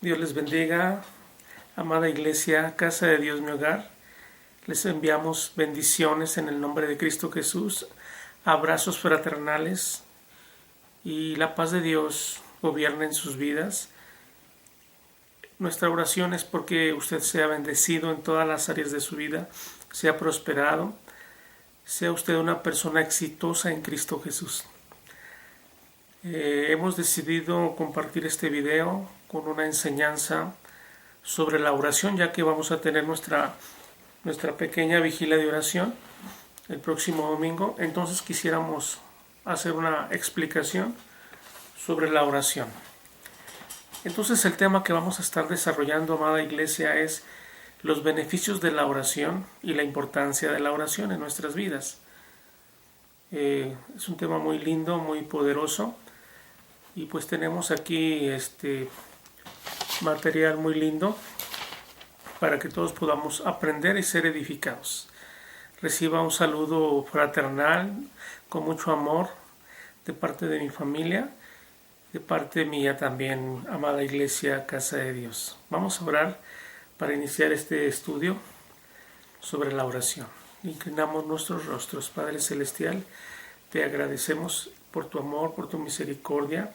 Dios les bendiga, amada iglesia, Casa de Dios mi hogar. Les enviamos bendiciones en el nombre de Cristo Jesús, abrazos fraternales y la paz de Dios gobierne en sus vidas. Nuestra oración es porque usted sea bendecido en todas las áreas de su vida, sea prosperado, sea usted una persona exitosa en Cristo Jesús. Hemos decidido compartir este video con una enseñanza sobre la oración, ya que vamos a tener nuestra pequeña vigilia de oración el próximo domingo. Entonces quisiéramos hacer una explicación sobre la oración. Entonces el tema que vamos a estar desarrollando, amada iglesia, es los beneficios de la oración y la importancia de la oración en nuestras vidas. Es un tema muy lindo, muy poderoso, y pues tenemos aquí material muy lindo para que todos podamos aprender y ser edificados. Reciba un saludo fraternal con mucho amor de parte de mi familia, de parte mía también, amada iglesia, Casa de Dios. Vamos a orar para iniciar este estudio sobre la oración. Inclinamos nuestros rostros. Padre Celestial, te agradecemos por tu amor, por tu misericordia.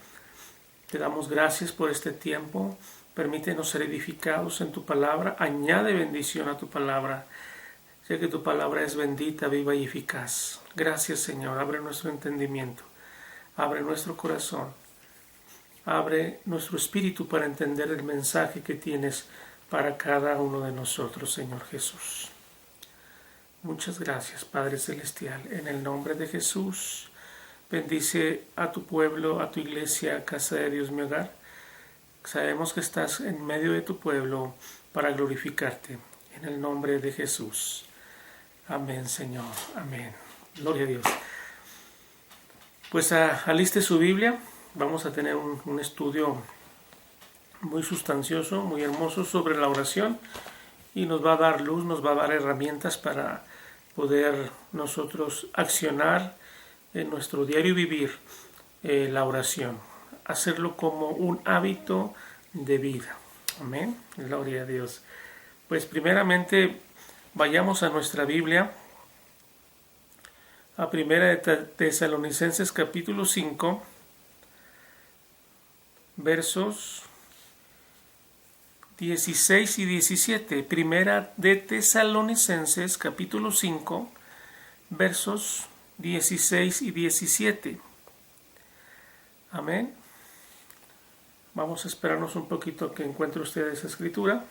Te damos gracias por este tiempo. Permítenos ser edificados en tu palabra. Añade bendición a tu palabra, ya que tu palabra es bendita, viva y eficaz. Gracias, Señor. Abre nuestro entendimiento. Abre nuestro corazón. Abre nuestro espíritu para entender el mensaje que tienes para cada uno de nosotros, Señor Jesús. Muchas gracias, Padre Celestial. En el nombre de Jesús, bendice a tu pueblo, a tu iglesia, Casa de Dios mi hogar. Sabemos que estás en medio de tu pueblo para glorificarte. En el nombre de Jesús. Amén, Señor. Amén. Gloria a Dios. Pues aliste su Biblia. Vamos a tener un estudio muy sustancioso, muy hermoso sobre la oración, y nos va a dar luz, nos va a dar herramientas para poder nosotros accionar en nuestro diario vivir la oración, hacerlo como un hábito de vida. Amén. Gloria a Dios. Pues primeramente vayamos a nuestra Biblia, a Primera de Tesalonicenses capítulo 5, versos 16 y 17. Primera de Tesalonicenses capítulo 5, versos 16 y 17. Amén. Vamos a esperarnos un poquito que encuentre usted esa escritura.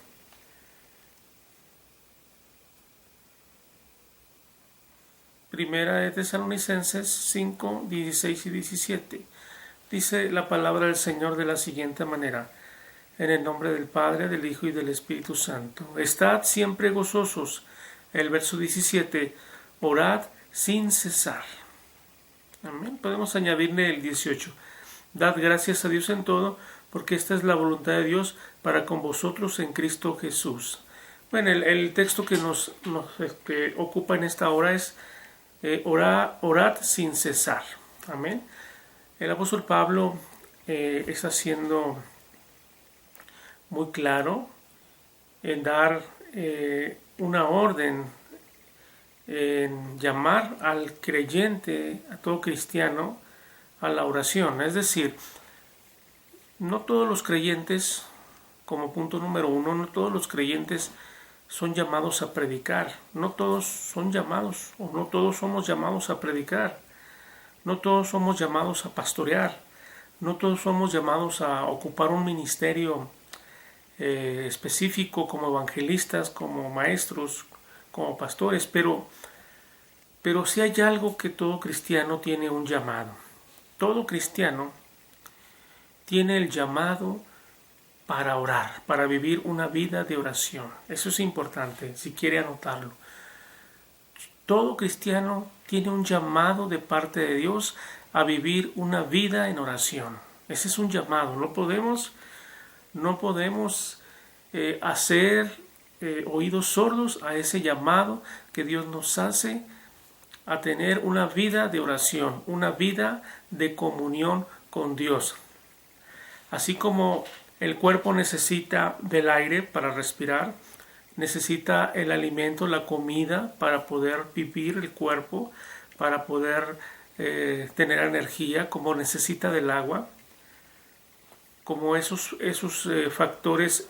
Primera de Tesalonicenses 5, 16 y 17. Dice la palabra del Señor de la siguiente manera: en el nombre del Padre, del Hijo y del Espíritu Santo. Estad siempre gozosos. El verso 17. Orad sin cesar. Amén. Podemos añadirle el 18. Dad gracias a Dios en todo, porque esta es la voluntad de Dios para con vosotros en Cristo Jesús. Bueno, el texto que nos ocupa en esta hora es orad sin cesar. Amén. El apóstol Pablo está siendo muy claro en dar una orden, en llamar al creyente, a todo cristiano, a la oración. Es decir, no todos los creyentes, como punto número uno, no todos los creyentes son llamados a predicar. No todos son llamados, o no todos somos llamados a predicar. No todos somos llamados a pastorear. No todos somos llamados a ocupar un ministerio específico como evangelistas, como maestros, como pastores, pero sí hay algo que todo cristiano tiene un llamado. Todo cristiano tiene el llamado para orar, para vivir una vida de oración. Eso es importante, si quiere anotarlo. Todo cristiano tiene un llamado de parte de Dios a vivir una vida en oración. Ese es un llamado. No podemos hacer oídos sordos a ese llamado que Dios nos hace a tener una vida de oración, una vida de comunión con Dios. Así como El cuerpo necesita del aire para respirar, necesita el alimento, la comida para poder vivir el cuerpo, para poder tener energía, como necesita del agua, como esos factores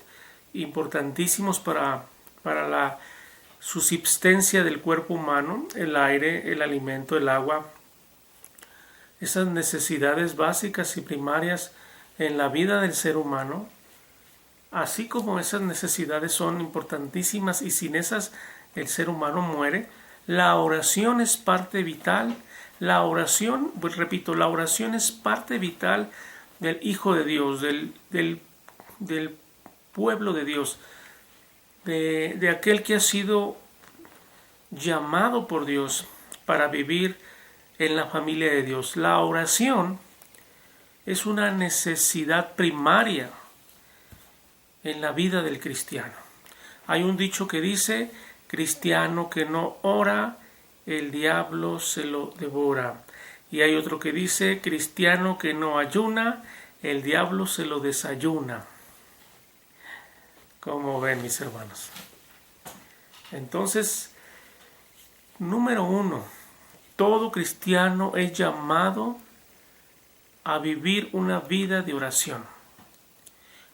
importantísimos para la subsistencia del cuerpo humano, el aire, el alimento, el agua, esas necesidades básicas y primarias en la vida del ser humano, así como esas necesidades son importantísimas y sin esas el ser humano muere. La oración es parte vital. La oración, pues repito, la oración es parte vital del Hijo de Dios, del pueblo de Dios, de aquel que ha sido llamado por Dios para vivir en la familia de Dios. La oración es una necesidad primaria en la vida del cristiano. Hay un dicho que dice: cristiano que no ora, el diablo se lo devora. Y hay otro que dice: cristiano que no ayuna, el diablo se lo desayuna. ¿Cómo ven, mis hermanos? Entonces, número 1, todo cristiano es llamado a vivir una vida de oración.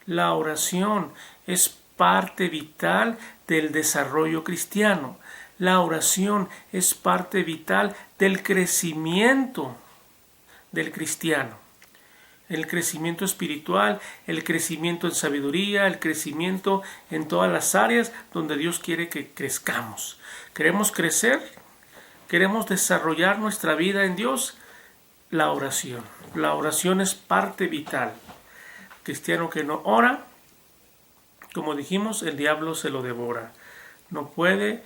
La oración es parte vital del desarrollo cristiano. La oración es parte vital del crecimiento del cristiano. El crecimiento espiritual, el crecimiento en sabiduría, el crecimiento en todas las áreas donde Dios quiere que crezcamos. ¿Queremos crecer? ¿Queremos desarrollar nuestra vida en Dios? La oración. La oración es parte vital. Cristiano que no ora, como dijimos, el diablo se lo devora. No puede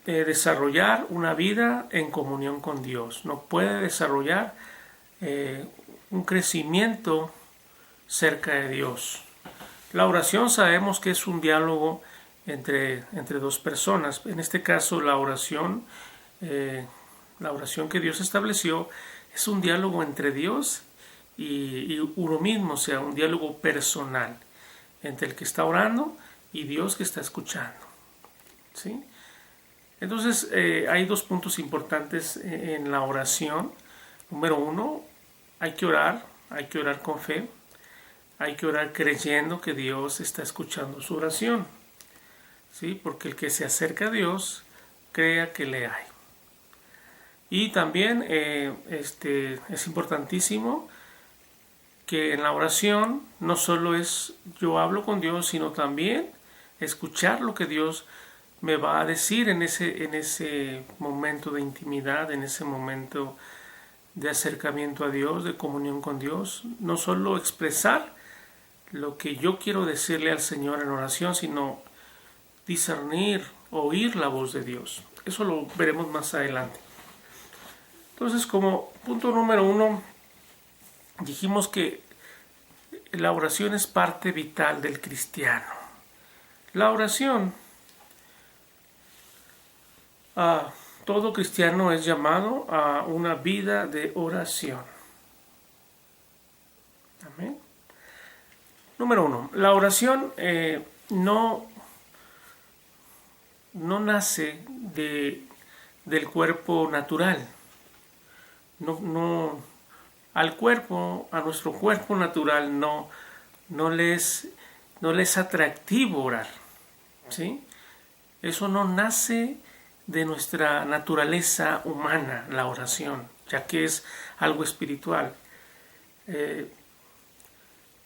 desarrollar una vida en comunión con Dios. No puede desarrollar un crecimiento cerca de Dios. La oración sabemos que es un diálogo entre dos personas. En este caso, la oración que Dios estableció es un diálogo entre Dios y uno mismo, o sea, un diálogo personal entre el que está orando y Dios que está escuchando. ¿Sí? Entonces, hay 2 puntos importantes en la oración. Número 1, hay que orar con fe, hay que orar creyendo que Dios está escuchando su oración. ¿Sí? Porque el que se acerca a Dios, crea que le hay. Y también es importantísimo que en la oración no solo es yo hablo con Dios, sino también escuchar lo que Dios me va a decir en ese momento de intimidad, en ese momento de acercamiento a Dios, de comunión con Dios. No solo expresar lo que yo quiero decirle al Señor en oración, sino discernir, oír la voz de Dios. Eso lo veremos más adelante. Entonces, como punto número 1, dijimos que la oración es parte vital del cristiano. La oración, todo cristiano es llamado a una vida de oración. Amén. Número 1, la oración no nace del cuerpo natural. A nuestro cuerpo natural no le es atractivo orar. ¿Sí? Eso no nace de nuestra naturaleza humana, la oración, ya que es algo espiritual.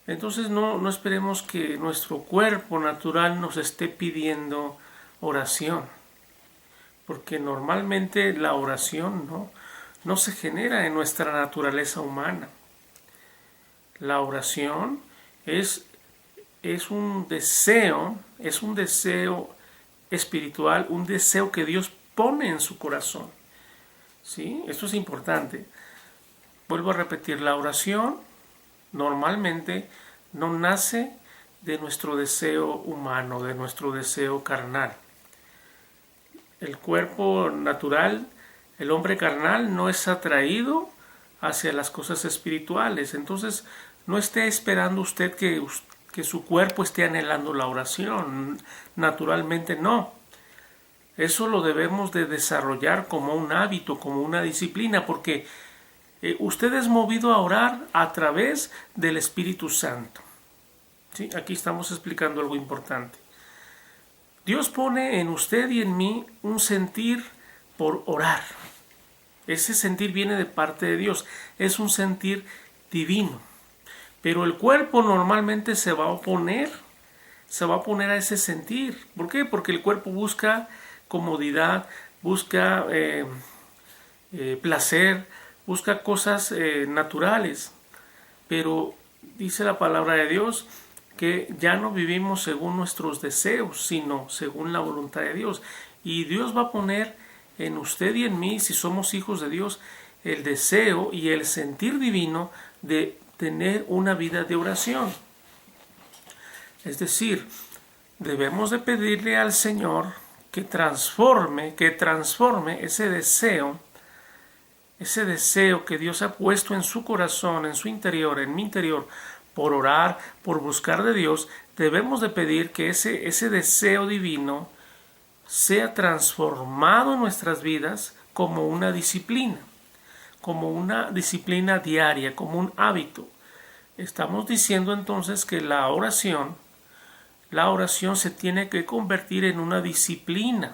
Entonces no esperemos que nuestro cuerpo natural nos esté pidiendo oración, porque normalmente la oración no se genera en nuestra naturaleza humana. La oración es un deseo espiritual, un deseo que Dios pone en su corazón. ¿Sí? Esto es importante. Vuelvo a repetir, la oración normalmente no nace de nuestro deseo humano, de nuestro deseo carnal. El cuerpo natural, el hombre carnal, no es atraído hacia las cosas espirituales. Entonces, no esté esperando usted que su cuerpo esté anhelando la oración. Naturalmente no. Eso lo debemos de desarrollar como un hábito, como una disciplina, porque usted es movido a orar a través del Espíritu Santo. ¿Sí? Aquí estamos explicando algo importante. Dios pone en usted y en mí un sentir por orar. Ese sentir viene de parte de Dios. Es un sentir divino. Pero el cuerpo normalmente se va a oponer a ese sentir. ¿Por qué? Porque el cuerpo busca comodidad, busca placer, busca cosas naturales. Pero dice la palabra de Dios que ya no vivimos según nuestros deseos, sino según la voluntad de Dios. Y Dios va a poner en usted y en mí, si somos hijos de Dios, el deseo y el sentir divino de tener una vida de oración. Es decir, debemos de pedirle al Señor que transforme ese deseo que Dios ha puesto en su corazón, en su interior, en mi interior, por orar, por buscar de Dios. Debemos de pedir que ese deseo divino sea transformado en nuestras vidas como una disciplina diaria, como un hábito. Estamos diciendo entonces que la oración se tiene que convertir en una disciplina.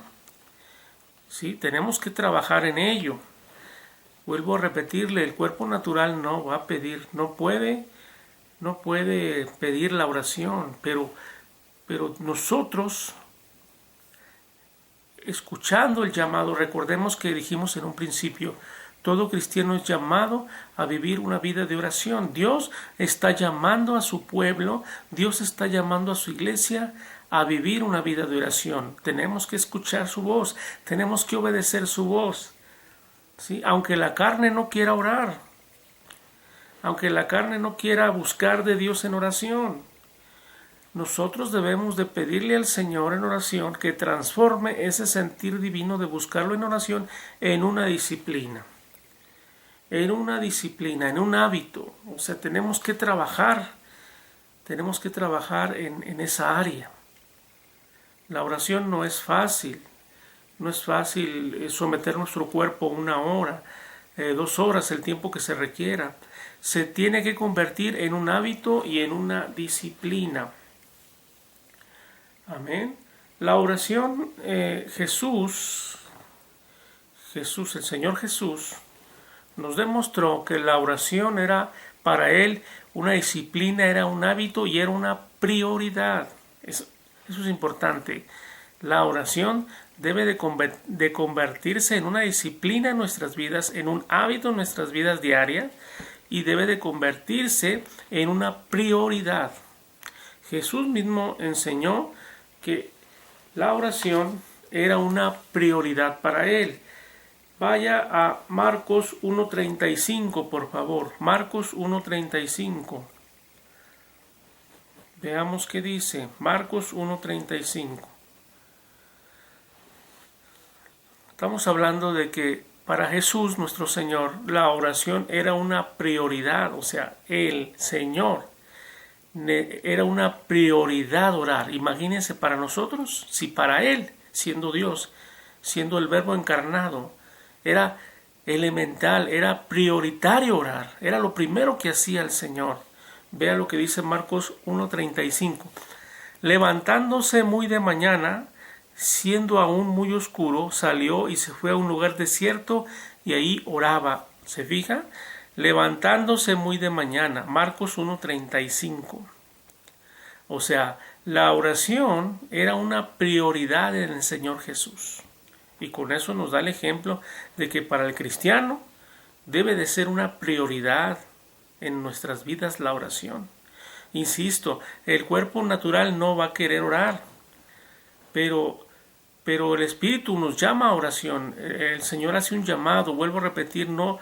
¿Sí? Tenemos que trabajar en ello. Vuelvo a repetirle, el cuerpo natural no va a pedir, no puede pedir la oración, pero nosotros, escuchando el llamado, recordemos que dijimos en un principio, todo cristiano es llamado a vivir una vida de oración. Dios está llamando a su pueblo, Dios está llamando a su iglesia a vivir una vida de oración. Tenemos que escuchar su voz, tenemos que obedecer su voz. ¿Sí? Aunque la carne no quiera orar, aunque la carne no quiera buscar de Dios en oración, nosotros debemos de pedirle al Señor en oración que transforme ese sentir divino de buscarlo en oración en una disciplina. En un hábito. O sea, tenemos que trabajar en esa área. La oración no es fácil someter nuestro cuerpo 1 hora, 2 horas, el tiempo que se requiera. Se tiene que convertir en un hábito y en una disciplina. Amén. La oración, Jesús, el Señor Jesús, nos demostró que la oración era para Él una disciplina, era un hábito y era una prioridad. Eso es importante. La oración debe de convertirse en una disciplina en nuestras vidas, en un hábito en nuestras vidas diarias y debe de convertirse en una prioridad. Jesús mismo enseñó que la oración era una prioridad para Él. Vaya a Marcos 1.35, por favor. Marcos 1.35. Veamos qué dice. Marcos 1.35. Estamos hablando de que para Jesús, nuestro Señor, la oración era una prioridad. O sea, el Señor era una prioridad orar. Imagínense para nosotros, si para Él, siendo Dios, siendo el Verbo encarnado, era elemental, era prioritario orar. Era lo primero que hacía el Señor. Vea lo que dice Marcos 1.35. Levantándose muy de mañana, siendo aún muy oscuro, salió y se fue a un lugar desierto y ahí oraba. ¿Se fija? Levantándose muy de mañana. Marcos 1.35. O sea, la oración era una prioridad en el Señor Jesús. Y con eso nos da el ejemplo de que para el cristiano debe de ser una prioridad en nuestras vidas la oración. Insisto, el cuerpo natural no va a querer orar, pero el Espíritu nos llama a oración. El Señor hace un llamado, vuelvo a repetir, no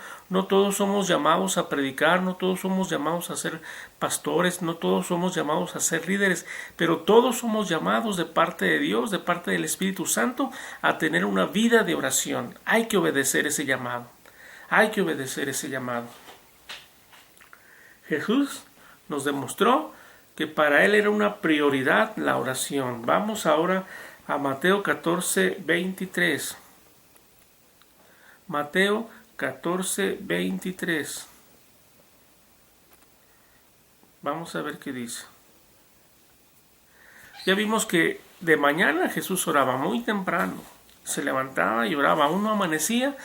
todos somos llamados a predicar, no todos somos llamados a ser pastores, no todos somos llamados a ser líderes, pero todos somos llamados de parte de Dios, de parte del Espíritu Santo, a tener una vida de oración. Hay que obedecer ese llamado. Hay que obedecer ese llamado. Jesús nos demostró que para él era una prioridad la oración. Vamos ahora a Mateo 14, 23. Mateo 14, 23. Vamos a ver qué dice. Ya vimos que de mañana Jesús oraba muy temprano. Se levantaba y oraba. Aún no amanecía,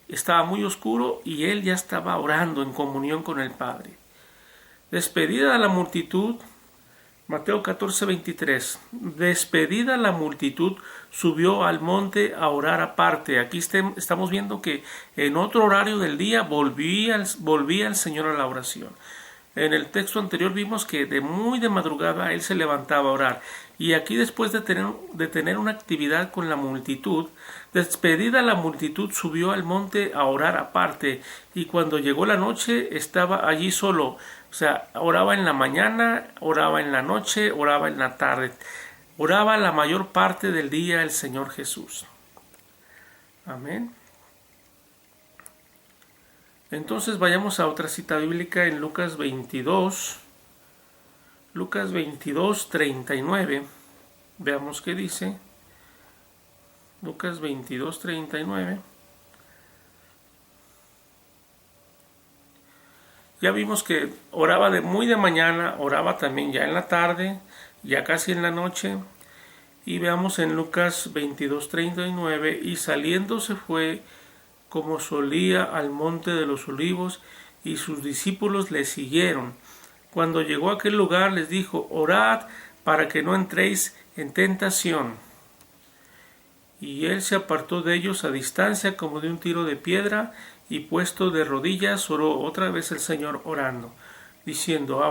estaba muy oscuro y él ya estaba orando en comunión con el Padre. Despedida la multitud, Mateo 14, 23. Despedida la multitud, subió al monte a orar aparte. Aquí estamos viendo que en otro horario del día volvía el Señor a la oración. En el texto anterior vimos que muy de madrugada él se levantaba a orar. Y aquí, después de tener una actividad con la multitud, despedida la multitud, subió al monte a orar aparte. Y cuando llegó la noche estaba allí solo. O sea, oraba en la mañana, oraba en la noche, oraba en la tarde. Oraba la mayor parte del día el Señor Jesús. Amén. Entonces vayamos a otra cita bíblica en Lucas 22. Lucas 22, 39. Veamos qué dice. Lucas 22, 39. Ya vimos que oraba muy de mañana, oraba también ya en la tarde, ya casi en la noche. Y veamos en Lucas 22, 39. Y saliendo se fue como solía al monte de los olivos, y sus discípulos le siguieron. Cuando llegó a aquel lugar les dijo: orad para que no entréis en tentación. Y él se apartó de ellos a distancia como de un tiro de piedra, y puesto de rodillas oró otra vez el Señor, orando, diciendo: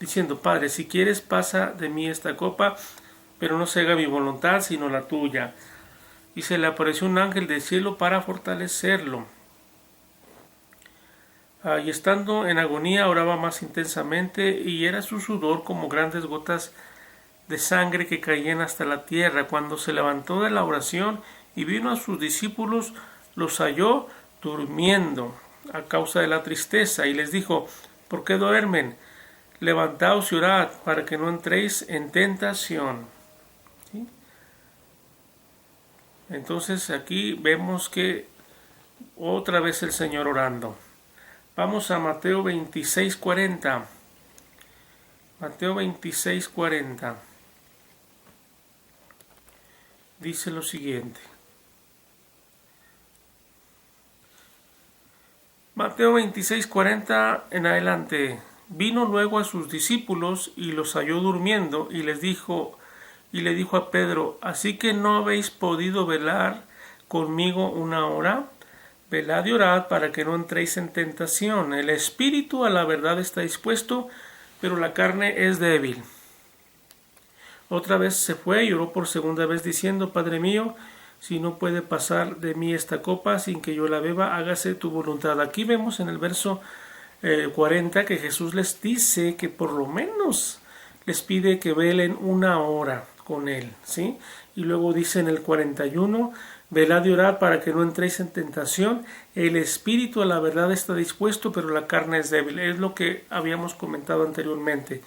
diciendo: Padre, si quieres, pasa de mí esta copa, pero no se haga mi voluntad sino la tuya. Y se le apareció un ángel del cielo para fortalecerlo. Y estando en agonía oraba más intensamente, y era su sudor como grandes gotas de sangre que caían hasta la tierra. Cuando se levantó de la oración y vino a sus discípulos, los halló durmiendo a causa de la tristeza, y les dijo: ¿por qué duermen? Levantaos y orad para que no entréis en tentación. ¿Sí? Entonces aquí vemos que otra vez el Señor orando. Vamos a Mateo 26, 40. Mateo 26, 40. Dice lo siguiente. Mateo 26, 40 en adelante. Vino luego a sus discípulos y los halló durmiendo, y le dijo a Pedro: ¿así que no habéis podido velar conmigo una hora? Velad y orad para que no entréis en tentación. El espíritu a la verdad está dispuesto, pero la carne es débil. Otra vez se fue y oró por segunda vez diciendo: Padre mío, si no puede pasar de mí esta copa sin que yo la beba, hágase tu voluntad. Aquí vemos en el verso 40 que Jesús les dice que por lo menos les pide que velen una hora con él, ¿sí? Y luego dice en el 41: velad y orad para que no entréis en tentación. El espíritu a la verdad está dispuesto, pero la carne es débil. Es lo que habíamos comentado anteriormente.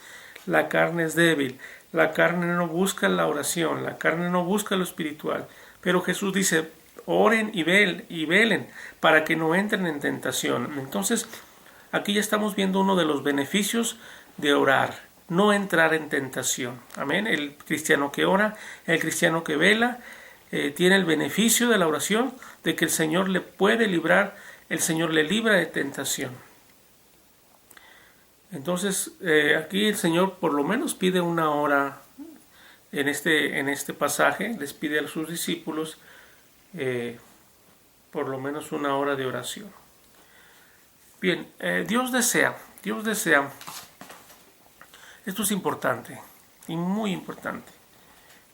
La carne es débil. La carne no busca la oración. La carne no busca lo espiritual. Pero Jesús dice: oren y velen para que no entren en tentación. Entonces, aquí ya estamos viendo uno de los beneficios de orar: no entrar en tentación. Amén. El cristiano que ora, el cristiano que vela, tiene el beneficio de la oración, de que el Señor le puede librar, el Señor le libra de tentación. Entonces, aquí el Señor por lo menos pide una hora en este pasaje, les pide a sus discípulos por lo menos una hora de oración. Bien, Dios desea, esto es importante y muy importante,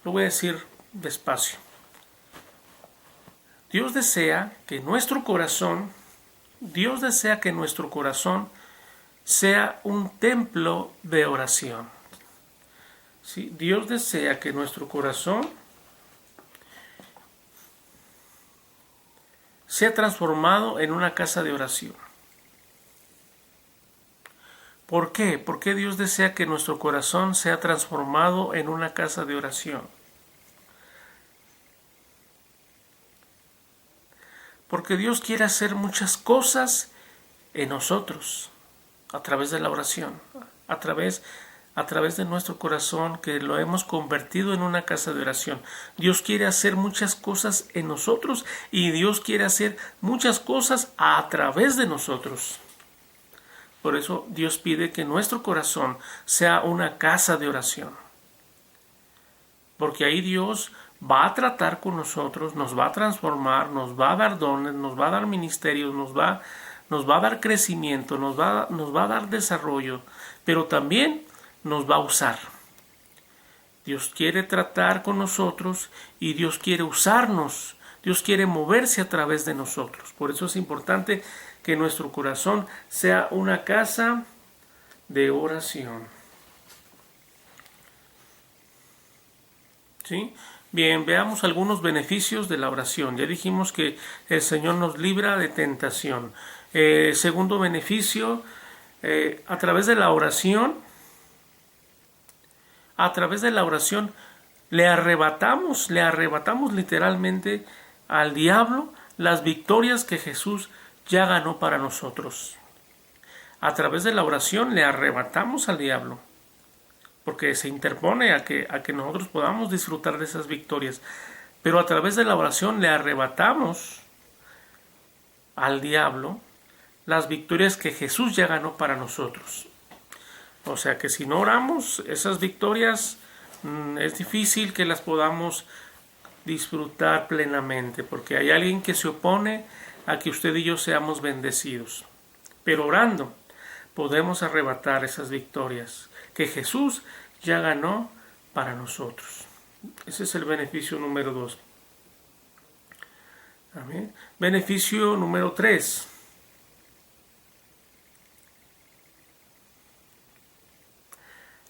lo voy a decir despacio. Dios desea que nuestro corazón sea un templo de oración. ¿Sí? Dios desea que nuestro corazón sea transformado en una casa de oración. ¿Por qué? ¿Por qué Dios desea que nuestro corazón sea transformado en una casa de oración? Porque Dios quiere hacer muchas cosas en nosotros a través de la oración, a través de nuestro corazón que lo hemos convertido en una casa de oración. Dios quiere hacer muchas cosas en nosotros y Dios quiere hacer muchas cosas a través de nosotros. Por eso Dios pide que nuestro corazón sea una casa de oración. Porque ahí Dios va a tratar con nosotros, nos va a transformar, nos va a dar dones, nos va a dar ministerios, nos va a dar crecimiento, nos va a dar desarrollo, pero también nos va a usar. Dios quiere tratar con nosotros y Dios quiere usarnos. Dios quiere moverse a través de nosotros. Por eso es importante que nuestro corazón sea una casa de oración. ¿Sí? Bien, veamos algunos beneficios de la oración. Ya dijimos que el Señor nos libra de tentación. Segundo beneficio, a través de la oración le arrebatamos literalmente al diablo las victorias que Jesús ya ganó para nosotros. A través de la oración le arrebatamos al diablo, porque se interpone a que nosotros podamos disfrutar de esas victorias. Pero a través de la oración le arrebatamos al diablo las victorias que Jesús ya ganó para nosotros. O sea que si no oramos, esas victorias es difícil que las podamos disfrutar plenamente, porque hay alguien que se opone a que usted y yo seamos bendecidos. Pero orando podemos arrebatar esas victorias que Jesús ya ganó para nosotros. Ese es el beneficio número 2. Amén. Beneficio número 3.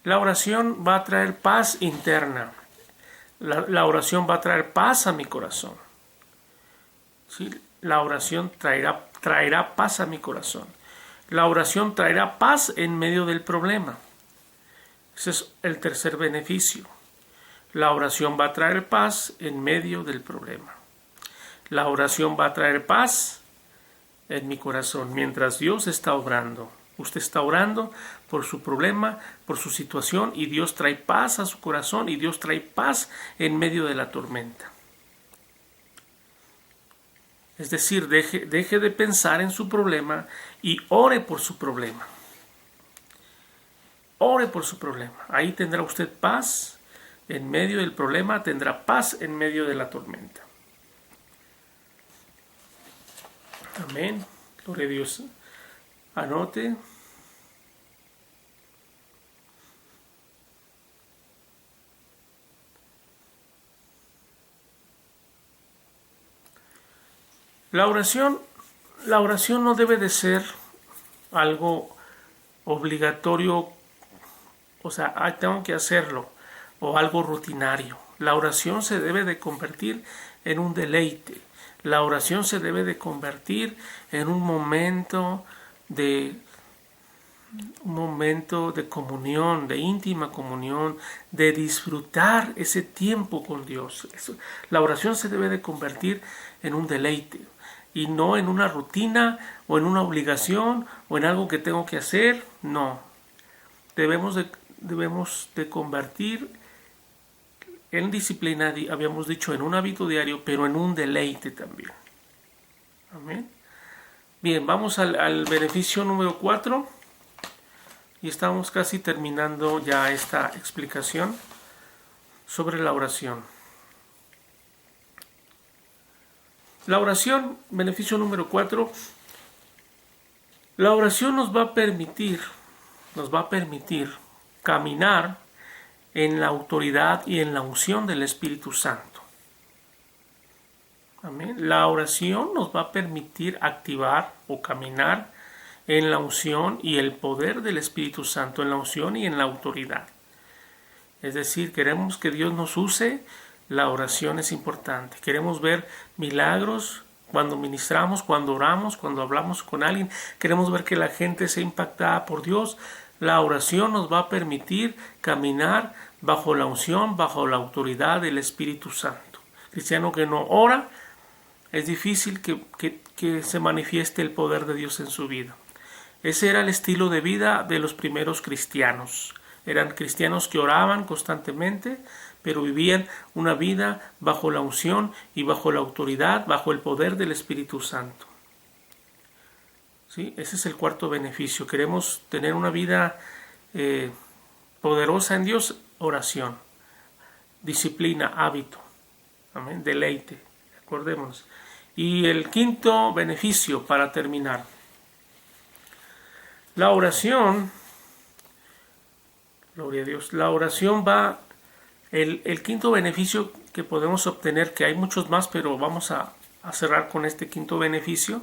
La oración va a traer paz interna. La oración va a traer paz a mi corazón. ¿Sí? La oración traerá paz a mi corazón. La oración traerá paz en medio del problema. Ese es el tercer beneficio. La oración va a traer paz en medio del problema. La oración va a traer paz en mi corazón mientras Dios está obrando. Usted está orando por su problema, por su situación, y Dios trae paz a su corazón y Dios trae paz en medio de la tormenta. Es decir, deje de pensar en su problema y ore por su problema. Ore por su problema. Ahí tendrá usted paz en medio del problema, tendrá paz en medio de la tormenta. Amén. Gloria a Dios. Anote. La oración no debe de ser algo obligatorio, o sea, tengo que hacerlo, o algo rutinario. La oración se debe de convertir en un deleite. La oración se debe de convertir en un momento de comunión, de íntima comunión, de disfrutar ese tiempo con Dios. La oración se debe de convertir en un deleite y no en una rutina o en una obligación o en algo que tengo que hacer. No, debemos de convertir en disciplina, habíamos dicho, en un hábito diario, pero en un deleite también. Amén. Bien, vamos al beneficio número 4 y estamos casi terminando ya esta explicación sobre la oración. La oración, beneficio número 4, la oración nos va a permitir caminar en la autoridad y en la unción del Espíritu Santo. Amén. La oración nos va a permitir activar o caminar en la unción y el poder del Espíritu Santo, en la unción y en la autoridad. Es decir, queremos que Dios nos use, la oración es importante. Queremos ver milagros cuando ministramos, cuando oramos, cuando hablamos con alguien. Queremos ver que la gente sea impactada por Dios. La oración nos va a permitir caminar bajo la unción, bajo la autoridad del Espíritu Santo. Cristiano que no ora, es difícil que se manifieste el poder de Dios en su vida. Ese era el estilo de vida de los primeros cristianos. Eran cristianos que oraban constantemente, pero vivían una vida bajo la unción y bajo la autoridad, bajo el poder del Espíritu Santo. ¿Sí? Ese es el cuarto beneficio. Queremos tener una vida poderosa en Dios, oración, disciplina, hábito, amén, deleite, acordémonos. Y el quinto beneficio para terminar. La oración, gloria a Dios, la oración va, el quinto beneficio que podemos obtener, que hay muchos más, pero vamos a cerrar con este quinto beneficio.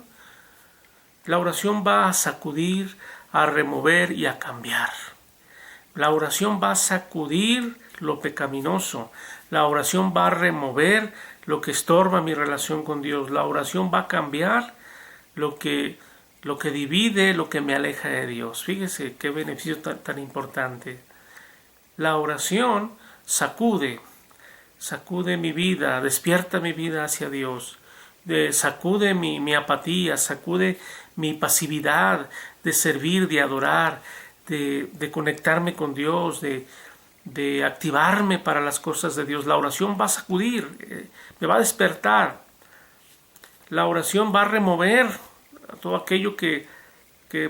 La oración va a sacudir, a remover y a cambiar. La oración va a sacudir lo pecaminoso. La oración va a remover lo que estorba mi relación con Dios. La oración va a cambiar lo que divide, lo que me aleja de Dios. Fíjese qué beneficio tan importante. La oración sacude mi vida, despierta mi vida hacia Dios. Sacude mi apatía, sacude mi pasividad de servir, de adorar, de conectarme con Dios, de activarme para las cosas de Dios. La oración va a sacudir, me va a despertar. La oración va a remover todo aquello que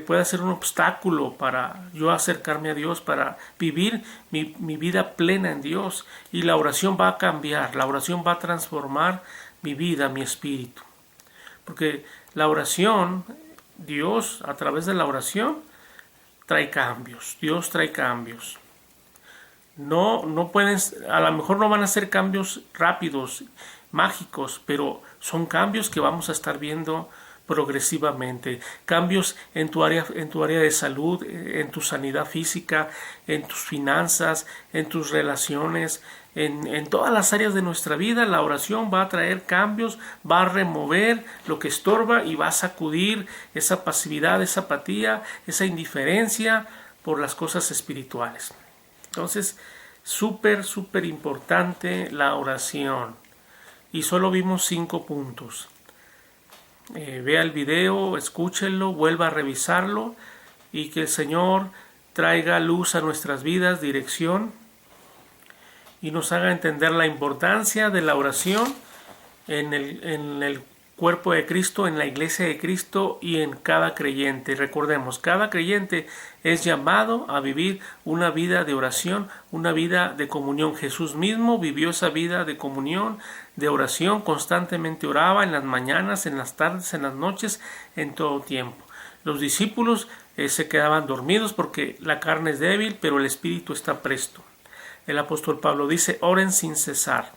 pueda ser un obstáculo para yo acercarme a Dios, para vivir mi vida plena en Dios. Y la oración va a cambiar, la oración va a transformar mi vida, mi espíritu. Porque la oración, Dios a través de la oración trae cambios. Dios trae cambios. No pueden, a lo mejor no van a ser cambios rápidos, mágicos, pero son cambios que vamos a estar viendo progresivamente. Cambios en tu área de salud, en tu sanidad física, en tus finanzas, en tus relaciones, en todas las áreas de nuestra vida. La oración va a traer cambios, va a remover lo que estorba y va a sacudir esa pasividad, esa apatía, esa indiferencia por las cosas espirituales. Entonces, súper importante la oración. Y solo vimos 5 puntos. Vea el video, escúchenlo, vuelva a revisarlo y que el Señor traiga luz a nuestras vidas, dirección, y nos haga entender la importancia de la oración en el cuerpo de Cristo, en la iglesia de Cristo y en cada creyente. Recordemos, cada creyente es llamado a vivir una vida de oración, una vida de comunión. Jesús mismo vivió esa vida de comunión, de oración, constantemente oraba en las mañanas, en las tardes, en las noches, en todo tiempo. Los discípulos se quedaban dormidos porque la carne es débil, pero el espíritu está presto. El apóstol Pablo dice, oren sin cesar.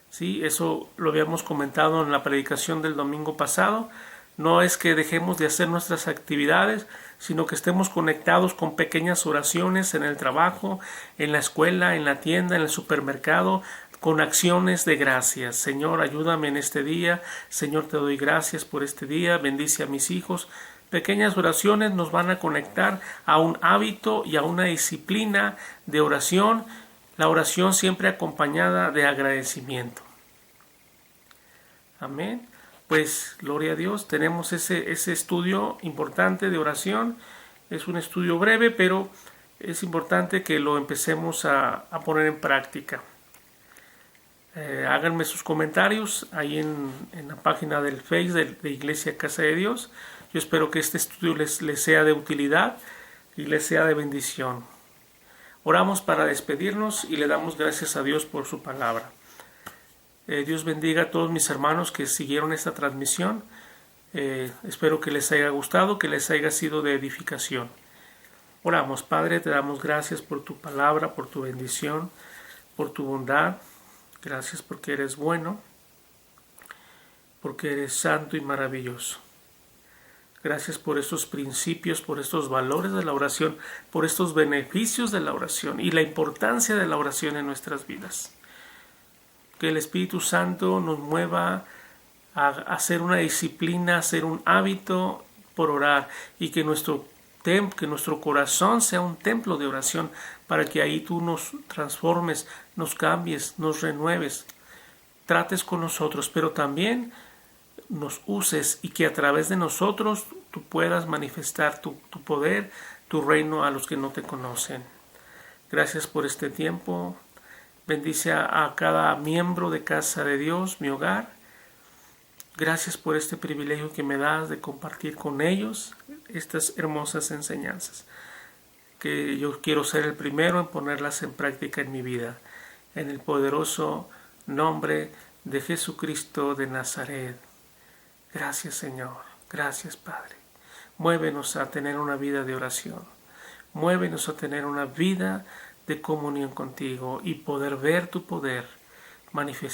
Sí, eso lo habíamos comentado en la predicación del domingo pasado. No es que dejemos de hacer nuestras actividades, sino que estemos conectados con pequeñas oraciones en el trabajo, en la escuela, en la tienda, en el supermercado, con acciones de gracias. Señor, ayúdame en este día. Señor, te doy gracias por este día. Bendice a mis hijos. Pequeñas oraciones nos van a conectar a un hábito y a una disciplina de oración. La oración siempre acompañada de agradecimiento. Amén. Pues, gloria a Dios, tenemos ese estudio importante de oración. Es un estudio breve, pero es importante que lo empecemos a poner en práctica. Háganme sus comentarios ahí en la página del Facebook de Iglesia Casa de Dios. Yo espero que este estudio les sea de utilidad y les sea de bendición. Oramos para despedirnos y le damos gracias a Dios por su palabra. Dios bendiga a todos mis hermanos que siguieron esta transmisión. Espero que les haya gustado, que les haya sido de edificación. Oramos, Padre, te damos gracias por tu palabra, por tu bendición, por tu bondad. Gracias porque eres bueno, porque eres santo y maravilloso. Gracias por estos principios, por estos valores de la oración, por estos beneficios de la oración y la importancia de la oración en nuestras vidas. Que el Espíritu Santo nos mueva a hacer una disciplina, a hacer un hábito por orar y que nuestro que nuestro corazón sea un templo de oración, para que ahí tú nos transformes, nos cambies, nos renueves, trates con nosotros, pero también nos uses y que a través de nosotros tú puedas manifestar tu poder, tu reino a los que no te conocen. Gracias por este tiempo. Bendice a cada miembro de Casa de Dios, mi hogar. Gracias por este privilegio que me das de compartir con ellos estas hermosas enseñanzas, que yo quiero ser el primero en ponerlas en práctica en mi vida. En el poderoso nombre de Jesucristo de Nazaret. Gracias, Señor. Gracias, Padre. Muévenos a tener una vida de oración. Muévenos a tener una vida de comunión contigo y poder ver tu poder manifestado